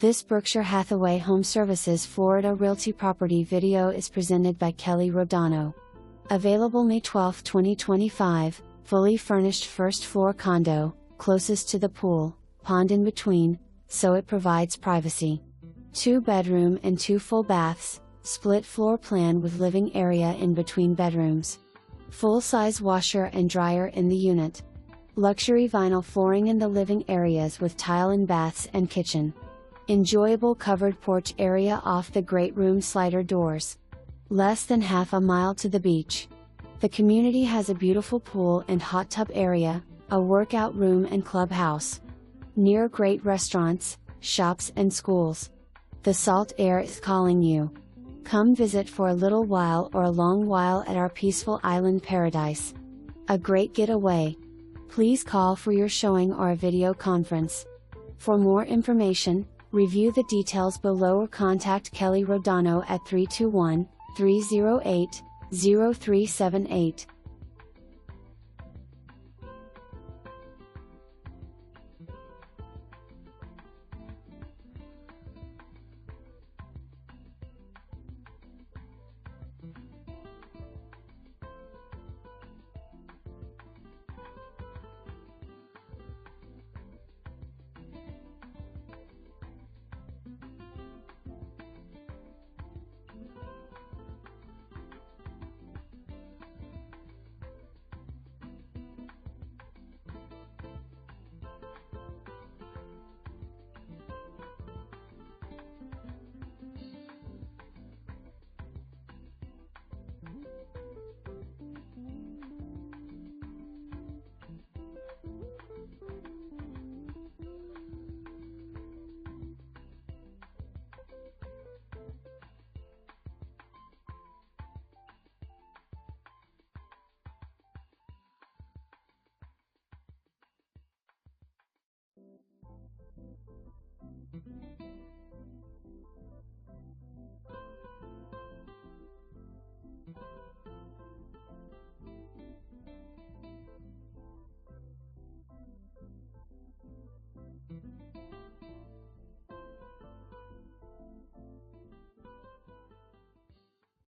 This Berkshire Hathaway HomeServices Florida Realty property video is presented by Kelly Rodano. Available May 12, 2025, fully furnished first floor condo, closest to the pool, pond in between, so it provides privacy. 2-bedroom and 2 full baths, split floor plan with living area in between bedrooms. Full-size washer and dryer in the unit. Luxury vinyl flooring in the living areas with tile in baths and kitchen. Enjoyable covered porch area off the great room slider doors. Less than half a mile to the beach. The community has a beautiful pool and hot tub area, a workout room and clubhouse. Near great restaurants, shops and schools. The salt air is calling you. Come visit for a little while or a long while at our peaceful island paradise. A great getaway. Please call for your showing or a video conference. For more information, review the details below or contact Kelly Rodano at 321-308-0378.